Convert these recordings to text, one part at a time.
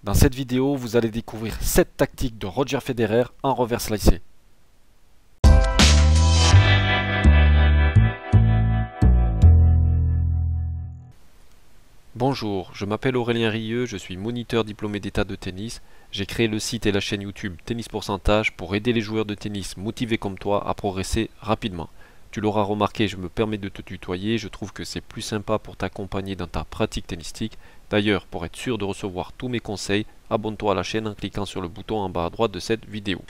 Dans cette vidéo, vous allez découvrir 7 tactiques de Roger Federer en revers slicé. Bonjour, je m'appelle Aurélien Rieux, je suis moniteur diplômé d'état de tennis. J'ai créé le site et la chaîne YouTube Tennis Pourcentage pour aider les joueurs de tennis motivés comme toi à progresser rapidement. Tu l'auras remarqué, je me permets de te tutoyer, je trouve que c'est plus sympa pour t'accompagner dans ta pratique tennistique. D'ailleurs, pour être sûr de recevoir tous mes conseils, abonne-toi à la chaîne en cliquant sur le bouton en bas à droite de cette vidéo.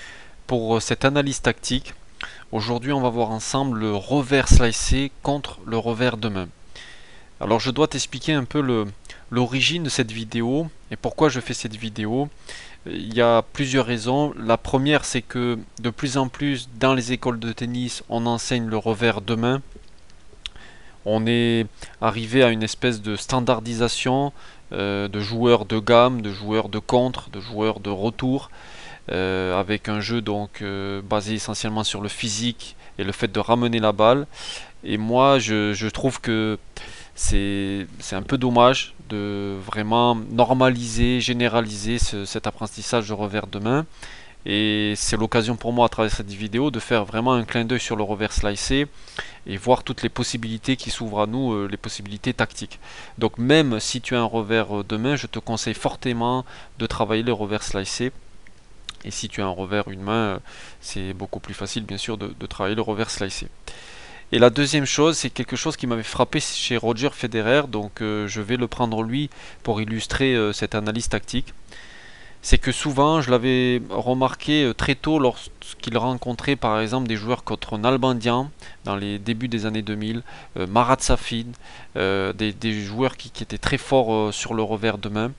Pour cette analyse tactique, aujourd'hui on va voir ensemble le revers slicé contre le revers de main. Alors je dois t'expliquer un peu l'origine de cette vidéo et pourquoi je fais cette vidéo. Il y a plusieurs raisons. La première, c'est que de plus en plus dans les écoles de tennis, on enseigne le revers de main. On est arrivé à une espèce de standardisation de joueurs de gamme, de joueurs de contre, de joueurs de retour, avec un jeu donc basé essentiellement sur le physique et le fait de ramener la balle. Et moi, je trouve que c'est un peu dommage de vraiment normaliser, généraliser cet apprentissage de revers de main. Et c'est l'occasion pour moi à travers cette vidéo de faire vraiment un clin d'œil sur le revers slicé et voir toutes les possibilités qui s'ouvrent à nous, les possibilités tactiques. Donc même si tu as un revers de main, je te conseille fortement de travailler le revers slicé. Et si tu as un revers une main, c'est beaucoup plus facile bien sûr de travailler le revers slicé. Et la deuxième chose, c'est quelque chose qui m'avait frappé chez Roger Federer, donc je vais le prendre lui pour illustrer cette analyse tactique. C'est que souvent, je l'avais remarqué très tôt lorsqu'il rencontrait par exemple des joueurs contre Nalbandian dans les débuts des années 2000, Marat Safin, des joueurs qui étaient très forts sur le revers de main.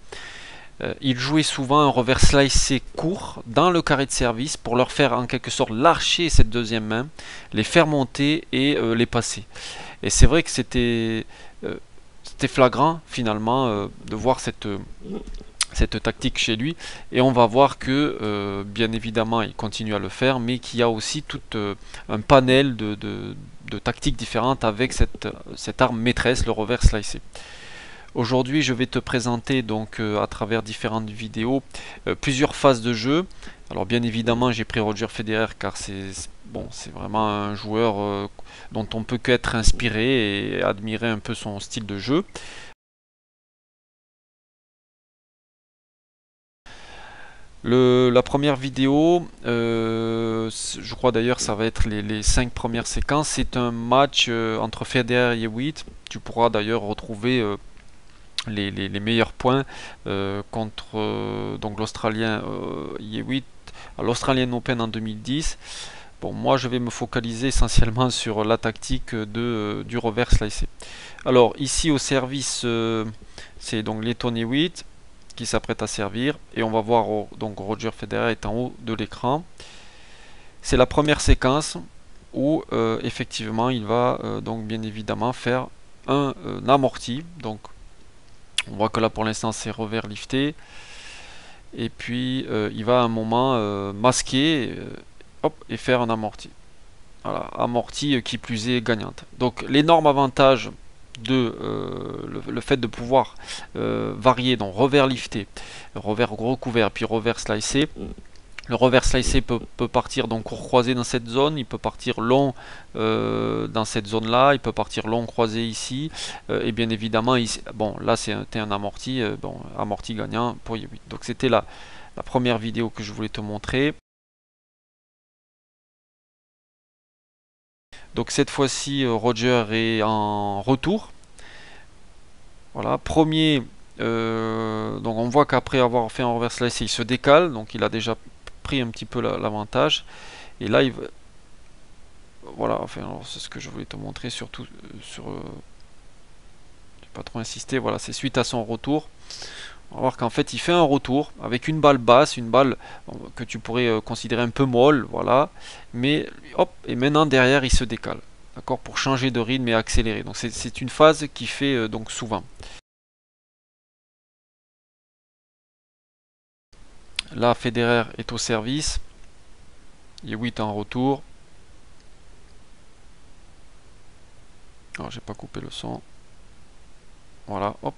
Il jouait souvent un revers slicé court dans le carré de service pour leur faire en quelque sorte lâcher cette deuxième main, les faire monter et les passer. Et c'est vrai que c'était flagrant finalement de voir cette tactique chez lui, et on va voir que bien évidemment il continue à le faire, mais qu'il y a aussi tout un panel de tactiques différentes avec cette arme maîtresse, le revers slicé. Aujourd'hui, je vais te présenter donc à travers différentes vidéos plusieurs phases de jeu. Alors bien évidemment, j'ai pris Roger Federer car c'est vraiment un joueur dont on peut qu'être inspiré et admirer un peu son style de jeu. La première vidéo, je crois d'ailleurs ça va être les 5 premières séquences, c'est un match entre Federer et Hewitt. Tu pourras d'ailleurs retrouver les meilleurs points contre donc l'Australien Hewitt à l'Australian Open en 2010. Bon, moi je vais me focaliser essentiellement sur la tactique du revers slicé. Alors ici au service, c'est donc Lleyton Hewitt qui s'apprête à servir, et on va voir donc Roger Federer est en haut de l'écran. C'est la première séquence où effectivement il va donc bien évidemment faire un amorti. Donc on voit que là pour l'instant c'est revers lifté, et puis il va à un moment masquer hop, et faire un amorti. Voilà, amorti qui plus est gagnante. Donc l'énorme avantage de le fait de pouvoir varier, donc revers lifté, revers recouvert, puis revers slicé. Le revers slicé peut partir donc court croisé dans cette zone, il peut partir long dans cette zone là, il peut partir long croisé ici, et bien évidemment ici, bon là c'était un amorti, bon, amorti gagnant pour Hewitt. Donc c'était la première vidéo que je voulais te montrer. Donc cette fois-ci Roger est en retour. Voilà, premier, donc on voit qu'après avoir fait un revers slicé, il se décale, donc il a déjà pris un petit peu l'avantage. Et là, voilà, enfin, c'est ce que je voulais te montrer, surtout sur. J'ai pas trop insisté, voilà, c'est suite à son retour. On va voir qu'en fait, il fait un retour avec une balle basse, une balle que tu pourrais considérer un peu molle, voilà. Mais hop, et maintenant derrière, il se décale, d'accord, pour changer de rythme et accélérer. Donc c'est une phase qui fait donc souvent. Là, Federer est au service. Hewitt en retour. Alors, j'ai pas coupé le son. Voilà, hop.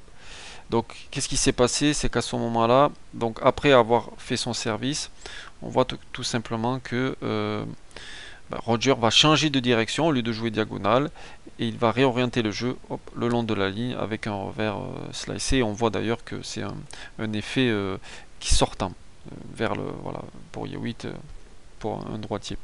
Donc qu'est-ce qui s'est passé? C'est qu'à ce moment-là, donc après avoir fait son service, on voit tout simplement que Roger va changer de direction au lieu de jouer diagonale et il va réorienter le jeu le long de la ligne avec un revers slicé. On voit d'ailleurs que c'est un effet qui sortant vers le voilà pour Yewitt pour un droitier.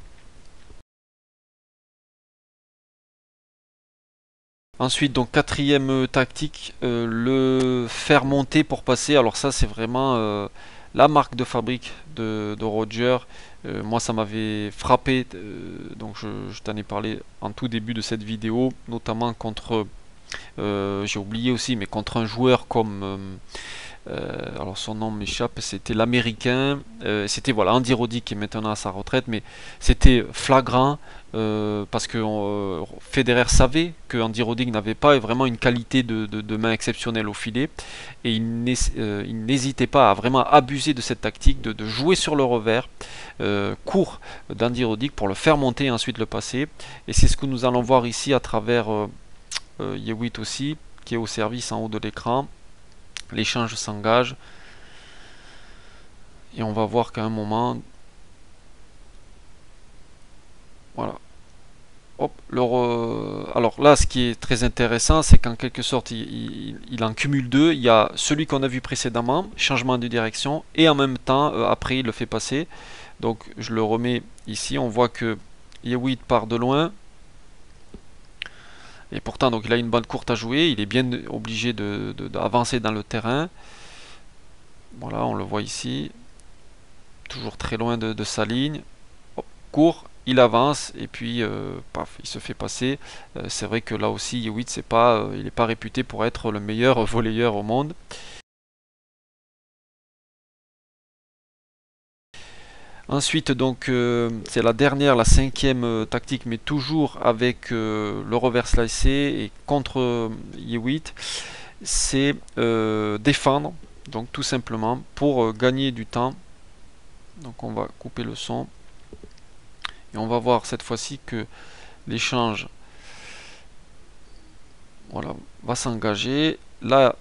Ensuite, donc quatrième tactique, le faire monter pour passer. Alors ça, c'est vraiment la marque de fabrique de Roger. Moi, ça m'avait frappé. Donc je t'en ai parlé en tout début de cette vidéo, notamment contre, j'ai oublié aussi, mais contre un joueur comme alors son nom m'échappe, c'était l'américain, c'était voilà Andy Roddick qui est maintenant à sa retraite, mais c'était flagrant parce que Federer savait que Andy Roddick n'avait pas vraiment une qualité de main exceptionnelle au filet et il n'hésitait pas à vraiment abuser de cette tactique de jouer sur le revers court d'Andy Roddick pour le faire monter et ensuite le passer, et c'est ce que nous allons voir ici à travers Yewitt aussi qui est au service en haut de l'écran. L'échange s'engage et on va voir qu'à un moment, voilà. Hop, alors là, ce qui est très intéressant, c'est qu'en quelque sorte, il en cumule deux. Il y a celui qu'on a vu précédemment, changement de direction, et en même temps, après, il le fait passer. Donc, je le remets ici. On voit que Yewitt part de loin. Et pourtant, donc, il a une bande courte à jouer. Il est bien obligé d'avancer dans le terrain. Voilà, on le voit ici. Toujours très loin de sa ligne. Hop, court, il avance et puis paf, il se fait passer. C'est vrai que là aussi, Yewitt, il n'est pas réputé pour être le meilleur volleyeur au monde. Ensuite, donc, c'est la dernière, la cinquième tactique, mais toujours avec le revers slicé et contre Yewitt, c'est défendre, donc tout simplement pour gagner du temps. Donc on va couper le son. Et on va voir cette fois-ci que l'échange voilà, va s'engager. Là,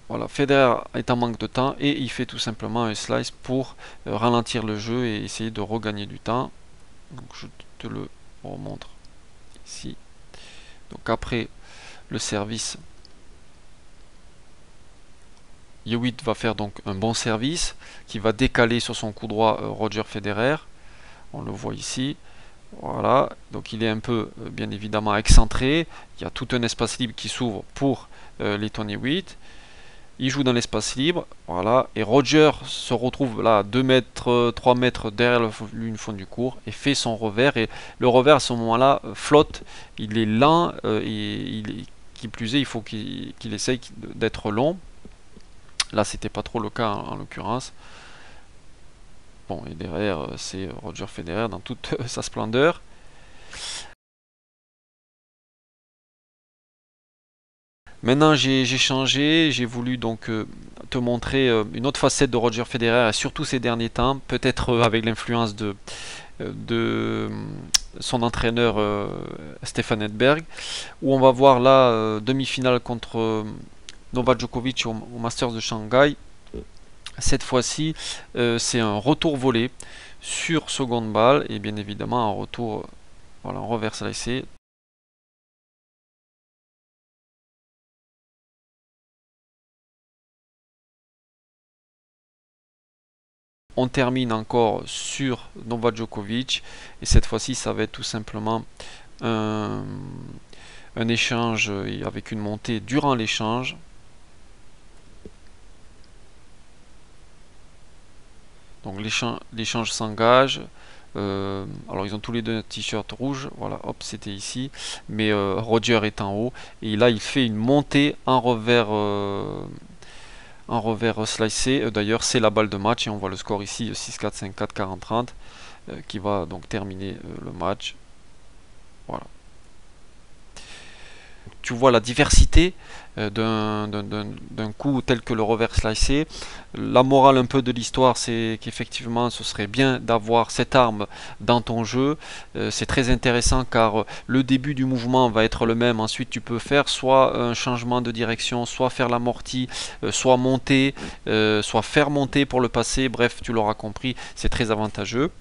voilà, Federer est en manque de temps et il fait tout simplement un slice pour ralentir le jeu et essayer de regagner du temps. Donc je te le remontre ici. Donc après le service, Yewitt va faire donc un bon service qui va décaler sur son coup droit Roger Federer. On le voit ici. Voilà, donc il est un peu bien évidemment excentré. Il y a tout un espace libre qui s'ouvre pour les Tony Yewitt. Il joue dans l'espace libre, voilà, et Roger se retrouve là à 2 mètres, 3 mètres derrière le fond du court et fait son revers. Et le revers à ce moment-là flotte, il est lent et qui plus est, il faut qu'il essaye d'être long. Là, c'était pas trop le cas en l'occurrence. Bon, et derrière, c'est Roger Federer dans toute sa splendeur. Maintenant, j'ai changé, j'ai voulu donc te montrer une autre facette de Roger Federer, et surtout ces derniers temps, peut-être avec l'influence de son entraîneur Stefan Edberg, où on va voir là demi-finale contre Novak Djokovic au Masters de Shanghai. Cette fois-ci, c'est un retour volé sur seconde balle et bien évidemment un retour, voilà, en revers slicé. On termine encore sur Novak Djokovic et cette fois-ci, ça va être tout simplement un échange avec une montée durant l'échange. Donc l'échange s'engage. Alors ils ont tous les deux un t-shirt rouge, voilà, hop, c'était ici, mais Roger est en haut et là il fait une montée en revers slicé. D'ailleurs c'est la balle de match et on voit le score ici 6-4, 5-4, 40-30 qui va donc terminer le match. Voilà. Tu vois la diversité d'un coup tel que le revers slicé. La morale un peu de l'histoire, c'est qu'effectivement ce serait bien d'avoir cette arme dans ton jeu. C'est très intéressant car le début du mouvement va être le même. Ensuite tu peux faire soit un changement de direction, soit faire l'amorti, soit monter, soit faire monter pour le passer. Bref, tu l'auras compris, c'est très avantageux.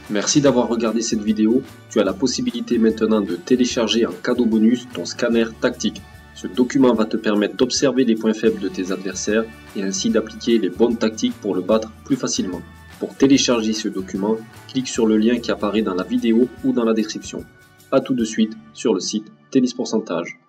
Merci d'avoir regardé cette vidéo. Tu as la possibilité maintenant de télécharger en cadeau bonus ton scanner tactique. Ce document va te permettre d'observer les points faibles de tes adversaires et ainsi d'appliquer les bonnes tactiques pour le battre plus facilement. Pour télécharger ce document, clique sur le lien qui apparaît dans la vidéo ou dans la description. A tout de suite sur le site Tennis Pourcentage.